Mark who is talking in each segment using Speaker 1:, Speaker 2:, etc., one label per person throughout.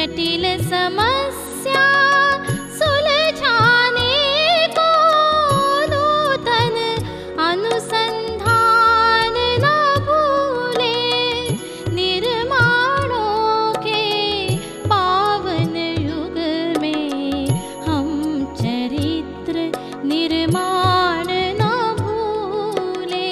Speaker 1: जटिल समस्या सुलझाने को नूतन अनुसंधान न भूले। निर्माणों के पावन युग में हम चरित्र निर्माण न भूले।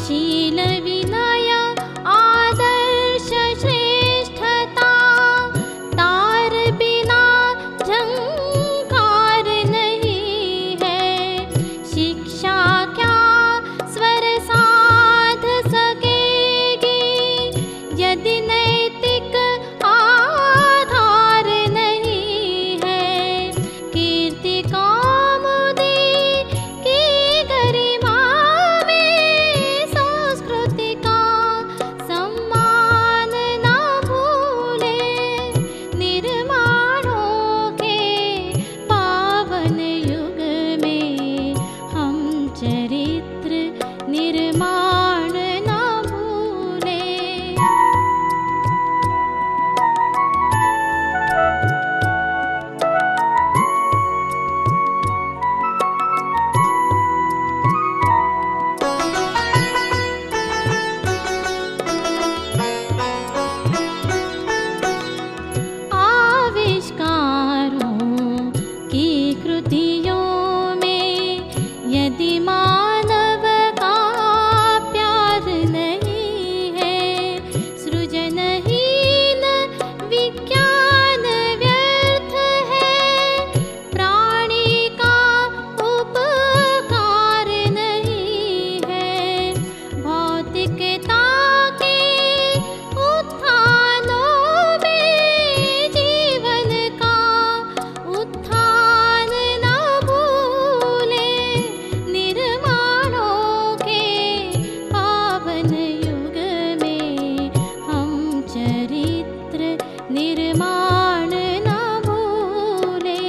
Speaker 1: शील विनय आदर्श श्रेष्ठता तार बिना झंकार नहीं है। शिक्षा क्या स्वर साध सकेगी यदि नैतिक आधार नहीं है। कीर्ति कौमुदी की गरिमा में संस्कृति का सम्मान न भूले। निर्माणों के पावन युग में हम चरित्र निर्माण न भूले। आविष्कारों की कृतियों में यदि मानव का प्यार नहीं है। सृजनहीन विज्ञान व्यर्थ है। प्राणी का उपकार नहीं है। भौतिकता के उत्थानों में जीवन का उत्थान न भूले। निर्माणों के पावन युग में हम चरित्र निर्माण न भूले।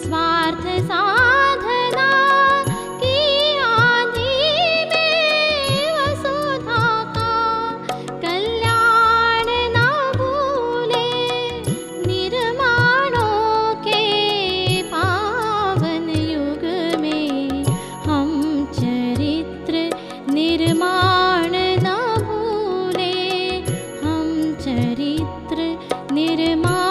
Speaker 1: स्वार्थ साधना की आंधी में वसुधा का कल्याण न भूले। निर्माणों के पावन युग में हम चरित्र निर्माण न भूले। हम चरित्र निर्माण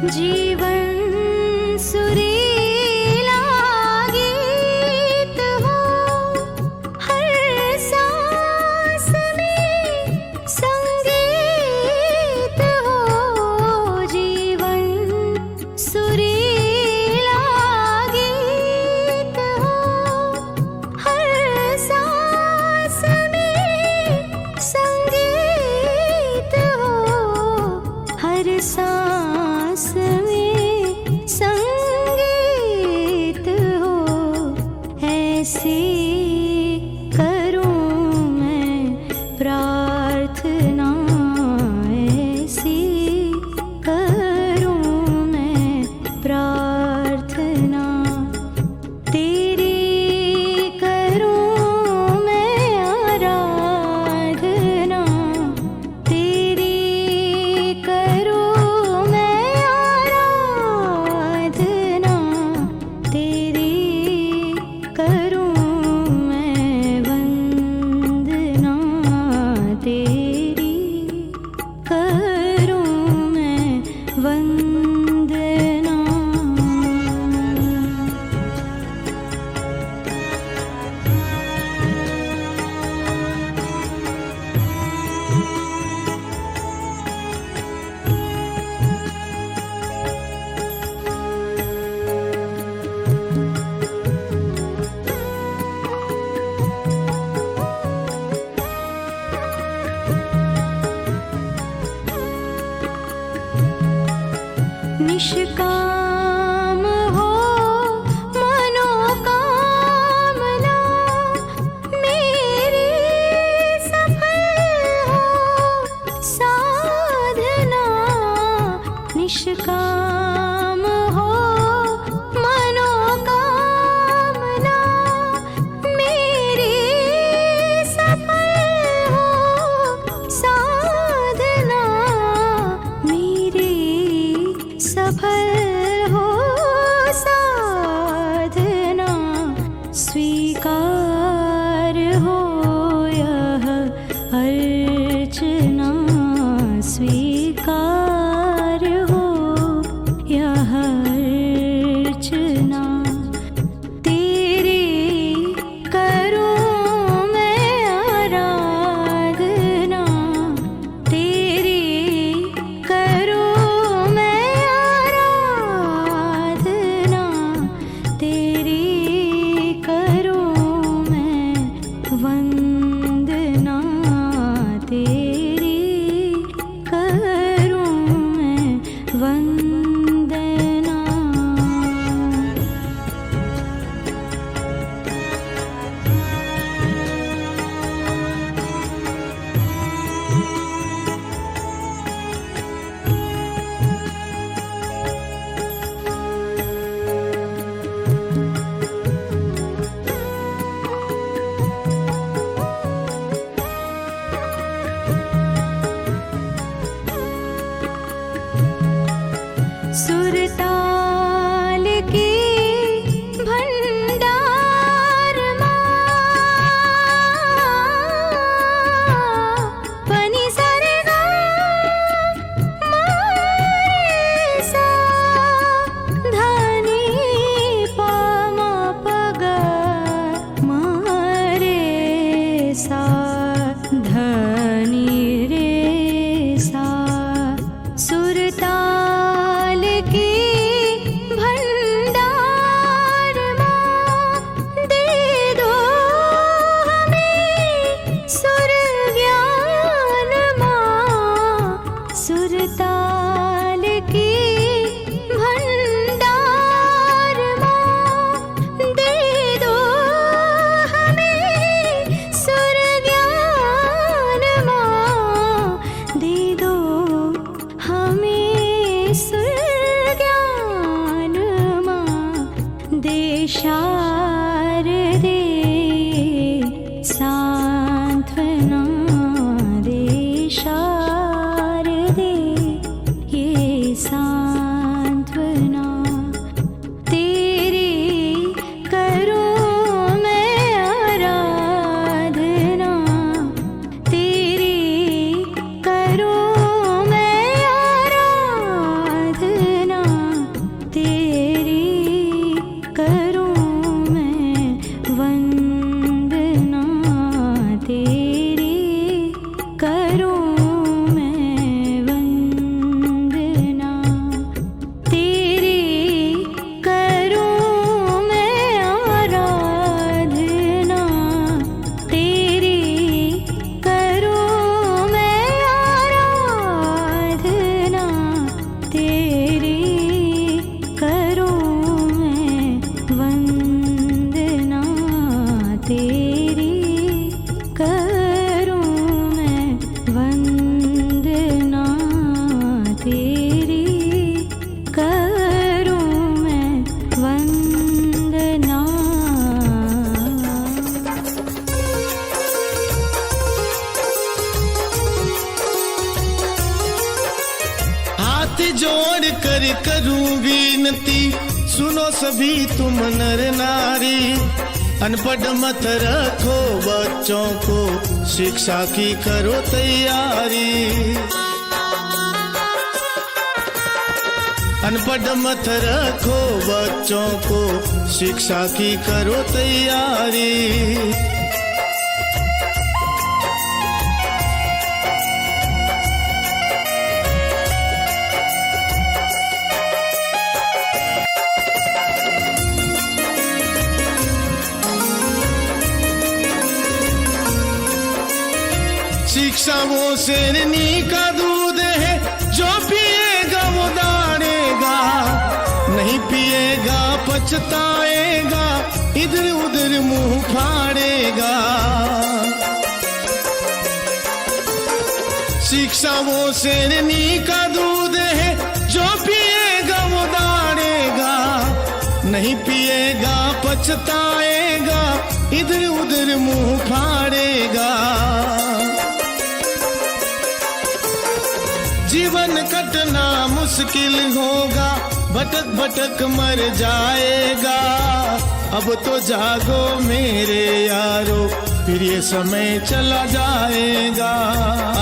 Speaker 1: जीवन सुरीला गीत हो, हर सांस में संगीत हो। जीवन सुरीला गीत हो, हर सांस में संगीत हो। हर सांस में संगीत हो। ऐसे करूं मैं प्रार्थना, ऐसी करूं मैं प्रार्थना। तेरी करूं मैं आराधना, तेरी करूं मैं आराधना। तेरी करूं मैं वंदना, तेरी करूं मैं वंदना। निष्काम हो मनोकामना, मेरी सफल हो साधना। निष्काम हो मनोकामना, मेरी सफल हो साधना। मेरी सफल हो साधना। स्वीकार हो यह अर्चना, स्वीकार हो यह अर्चना। तेरी करूं मैं आराधना, तेरी करूं मैं आराधना। तेरी करूं मैं वंदना, तेरी करूं मैं वंदना। सुरताल की भंडार पनी सरे गा मारे सा धनी पामा पग मारे सा धनी रे सा। सुरताल की भंडार दे दो हमें सुर ज्ञान माँ। सुरताल की भंडार दे दो हमें सुर ज्ञान माँ। दे दो हमें सुर ज्ञान माँ। दे शारदे सांत्वना, दे शारदे ये सांत्वना। तेरी करूं मैं आराधना, तेरी करूं मैं आराधना।
Speaker 2: करूं विनती, सुनो सभी तुम नर नारी। अनपढ़ मत रखो बच्चों को, शिक्षा की करो तैयारी। अनपढ़ मत रखो बच्चों को, शिक्षा की करो तैयारी। शिक्षा वो शेरनी का दूध है, जो पिएगा वो दाड़ेगा, नहीं पिएगा पछताएगा, इधर उधर मुंह फाड़ेगा। शिक्षा वो शेरनी का दूध है, जो पिएगा वो दाड़ेगा, नहीं पिएगा पछताएगा, इधर उधर मुंह फाड़ेगा। जीवन कटना मुश्किल होगा, भटक भटक मर जाएगा। अब तो जागो मेरे यारो, फिर ये समय चला जाएगा।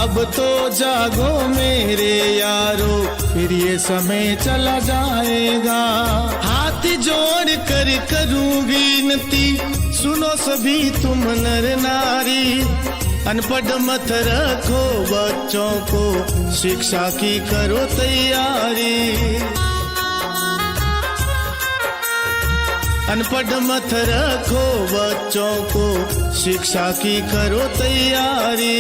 Speaker 2: अब तो जागो मेरे यारो, फिर ये समय चला जाएगा। हाथ जोड़ कर करूं विनती, सुनो सभी तुम नर नारी। अनपढ़ मत रखो बच्चों को, शिक्षा की करो तैयारी। अनपढ़ मत रखो बच्चों को, शिक्षा की करो तैयारी।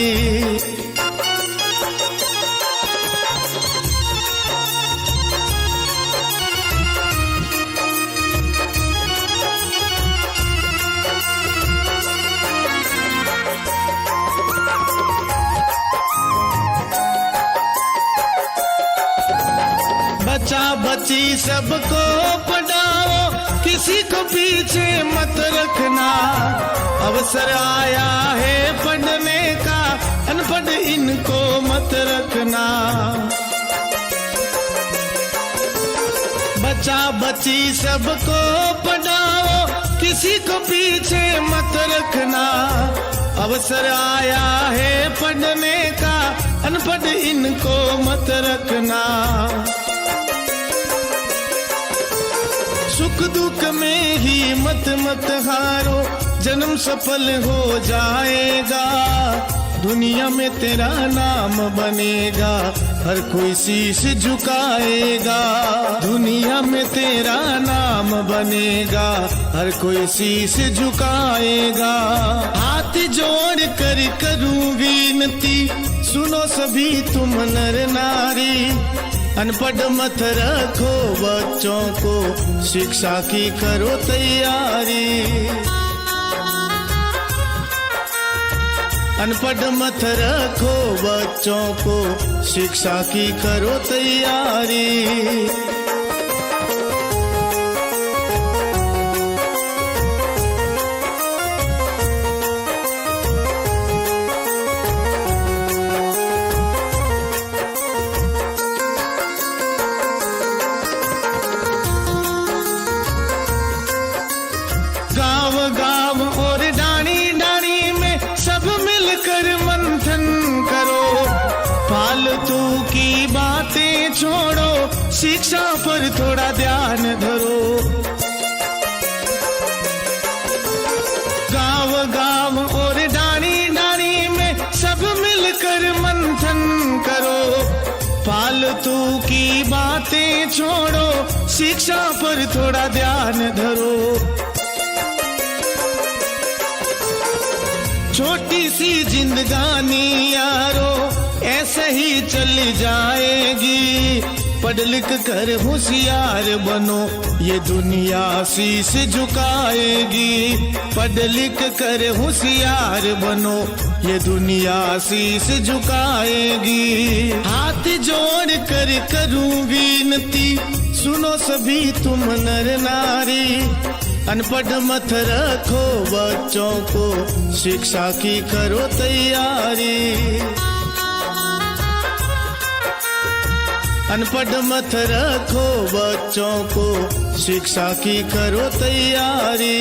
Speaker 2: बच्चा बच्ची सबको पढ़ाओ, किसी को पीछे मत रखना। अवसर आया है पढ़ने का, अनपढ़ इनको मत रखना। बच्चा बच्ची सबको पढ़ाओ, किसी को पीछे मत रखना। अवसर आया है पढ़ने का, अनपढ़ इनको मत रखना। सुख दुख में ही मत हारो, जन्म सफल हो जाएगा। दुनिया में तेरा नाम बनेगा, हर कोई शीश झुकाएगा। दुनिया में तेरा नाम बनेगा, हर कोई शीश झुकाएगा। हाथ जोड़ कर करूं विनती, सुनो सभी तुम नर नारी। अनपढ़ मत रखो बच्चों को, शिक्षा की करो तैयारी। अनपढ़ मत रखो बच्चों को, शिक्षा की करो तैयारी। गाँव गाँव और डाणी डाणी में सब मिलकर मंथन करो। फालतू की बातें छोड़ो, शिक्षा पर थोड़ा ध्यान धरो। गाँव गाँव और डाणी डाणी में सब मिलकर मंथन करो। फालतू की बातें छोड़ो, शिक्षा पर थोड़ा ध्यान धरो। छोटी सी जिंदगानी यारो ऐसे ही चली जाएगी। पढ़ लिख कर होशियार बनो, ये दुनिया शीश झुकाएगी। पढ़ लिख कर होशियार बनो, ये दुनिया शीश झुकाएगी। हाथ जोड़ कर करूं विनती, सुनो सभी तुम नर नारी। अनपढ़ मत रखो बच्चों को, शिक्षा की करो तैयारी। अनपढ़ मत रखो बच्चों को, शिक्षा की करो तैयारी।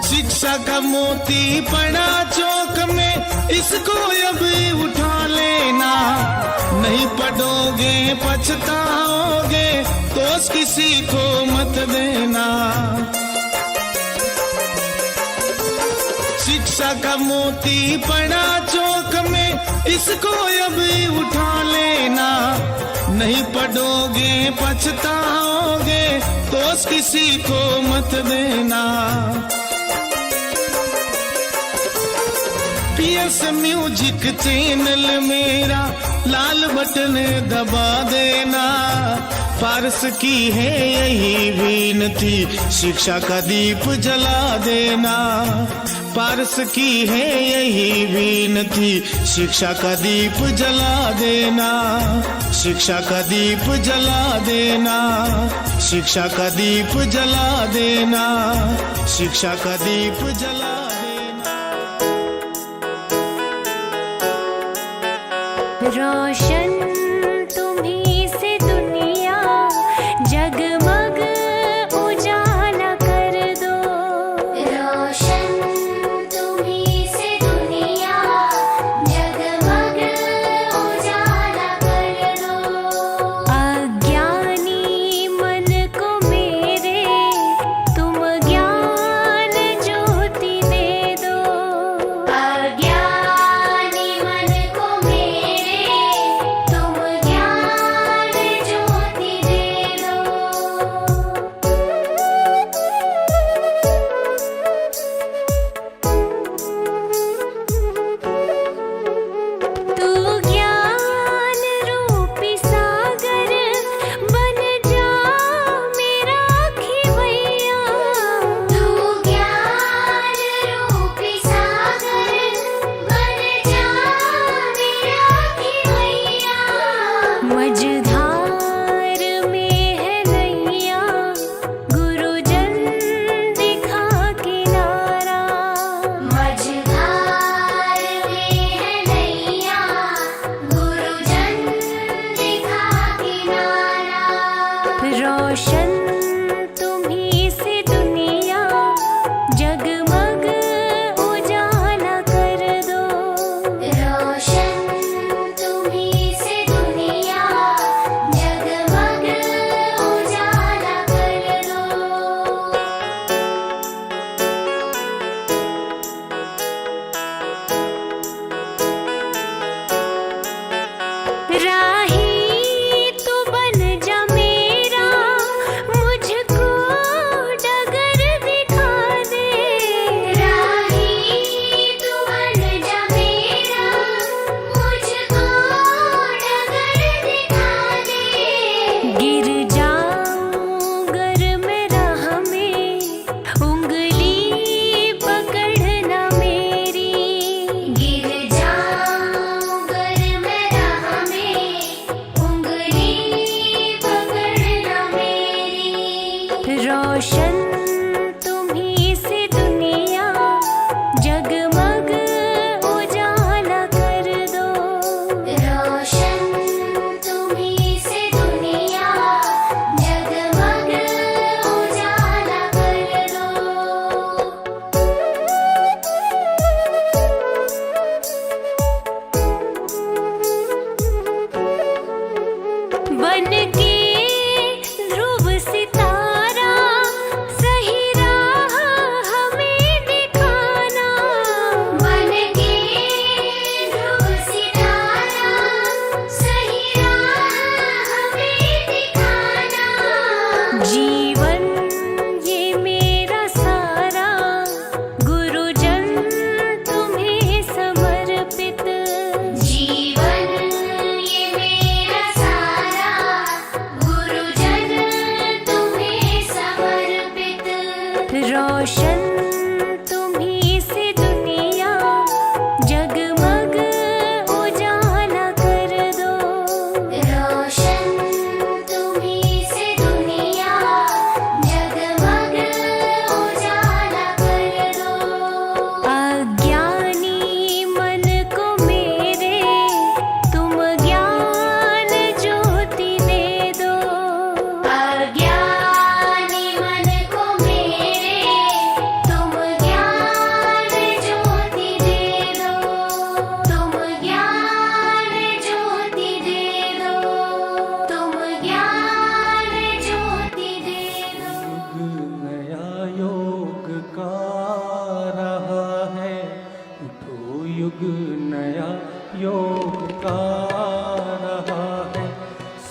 Speaker 2: शिक्षा का मोती पड़ा चौक में, इसको अभी उठा लेना। नहीं पढ़ोगे पछताओगे, दोष किसी को मत देना। शिक्षा का मोती पड़ा चौक में, इसको अभी उठा लेना। नहीं पढ़ोगे पछताओगे, दोष किसी को मत देना। पीएस म्यूजिक चैनल मेरा लाल बटन दबा देना। पारस की है यही विनती, शिक्षा का दीप जला देना। पारस की है यही विनती, शिक्षा का दीप जला देना। शिक्षा का दीप जला देना। शिक्षा का दीप जला देना। शिक्षा का दीप जला देना।
Speaker 1: रोशन तुम्हीं से दुनिया जगमग उजाला कर दो। रोशन तुम्हीं से दुनिया जगमग उजाला कर दो। अज्ञानी मन को मेरे तुम ज्ञान ज्योति दे दो। अज्ञानी मन को मेरे तुम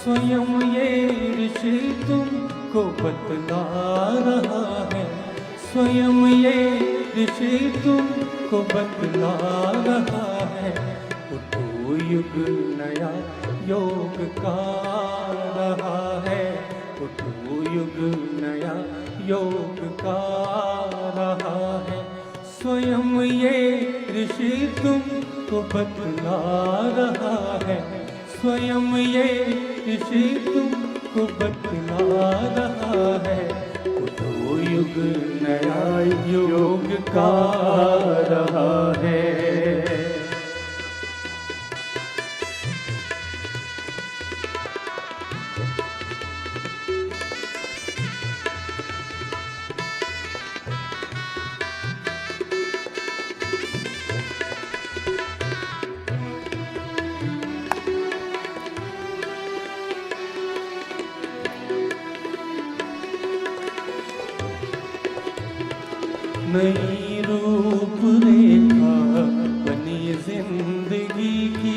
Speaker 3: स्वयं ये ऋषि तुमको बतला रहा है, स्वयं ये ऋषि तुमको बतला रहा है। उठो युग नया योग का रहा है, उठो युग नया योग का रहा है। स्वयं ये ऋषि तुमको बतला रहा है, स्वयं ये ऋषि तुमको बतला रहा है। उठो युग नया योग का रहा है। नई रूप रेखा बनी जिंदगी की,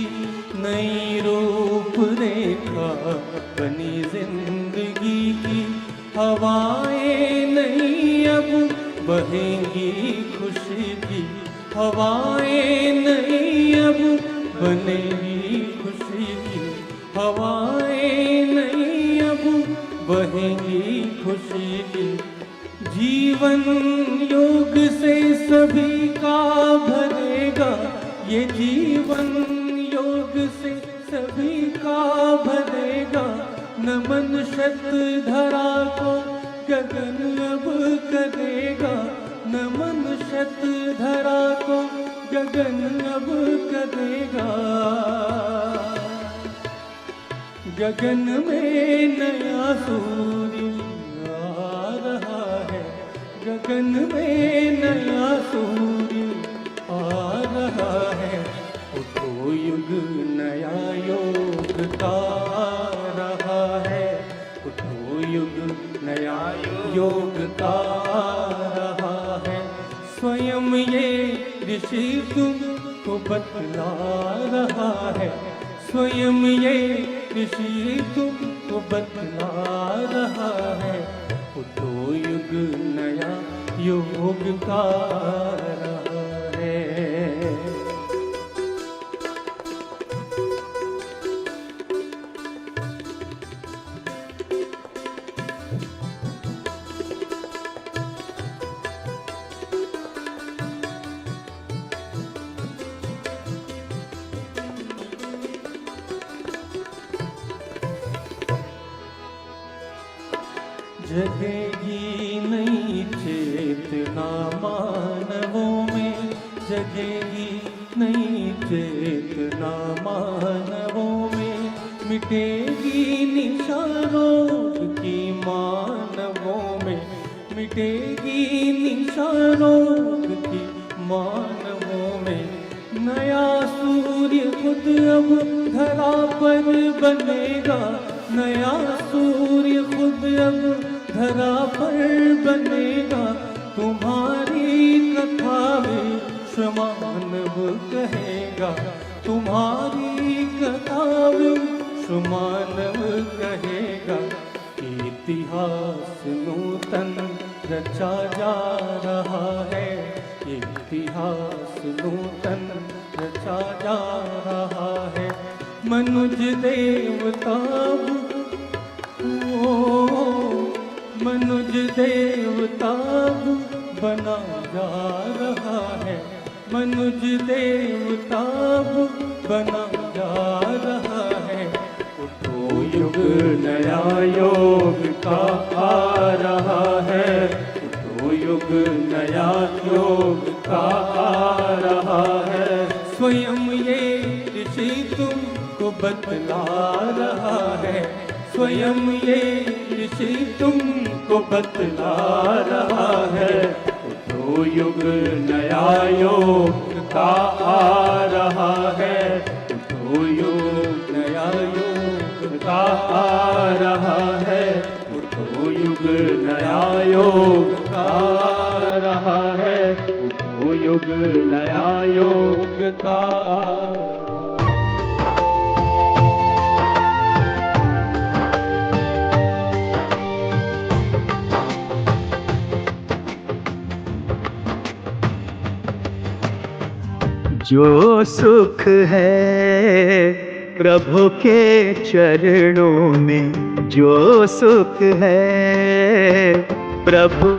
Speaker 3: नई रूप रेखा बनी जिंदगी की। हवाएं नई अब बहेंगी खुशी की, हवाएं नई अब बनेगी खुशी की। हवाएं नई अब बहेंगी खुशी की। जीवन योग से सभी का भरेगा, ये जीवन योग से सभी का भरेगा। नमन शत धरा को गगन अब करेगा, नमन शत धरा को गगन अब करेगा। गगन में नया सूर्य आ रहा है, गगन में नया सूर्य आ रहा है। उठो युग नया योग का रहा है, उठो युग नया योग का रहा है। स्वयं ये ऋषि तुमको बतला रहा है, स्वयं ये ऋषि तुमको बतला रहा है। उठो युग नया योग का रहा है। जगेगी नई चेतना मानवों में, जगेगी नई चेतना मानवों में। मिटेगी निशा रोग की मानवों में, मिटेगी निशा रोग की मानवों में। नया सूर्य खुद अब धरा पर बनेगा, नया सूर्य खुद अब धरा पर बनेगा। तुम्हारी कथा विश्व मानव कहेगा, तुम्हारी कथा विश्व मानव कहेगा। इतिहास नूतन रचा जा रहा है, इतिहास नूतन रचा जा रहा है। मनुज देवता मनुज देवता बना जा रहा है, मनुज देवता बना जा रहा है। उठो युग नया योग का आ रहा है, उठो युग नया योग का आ रहा है। स्वयं ये ऋषि तुमको बतला रहा है, स्वयं ये ऋषि तुमको बतला रहा है। उठो युग नया योग का आ रहा है, उठो युग नया योग का आ रहा है। उठो युग नया योग का आ रहा है, उठो युग नया योग का।
Speaker 4: जो सुख है प्रभु के चरणों में, जो सुख है प्रभु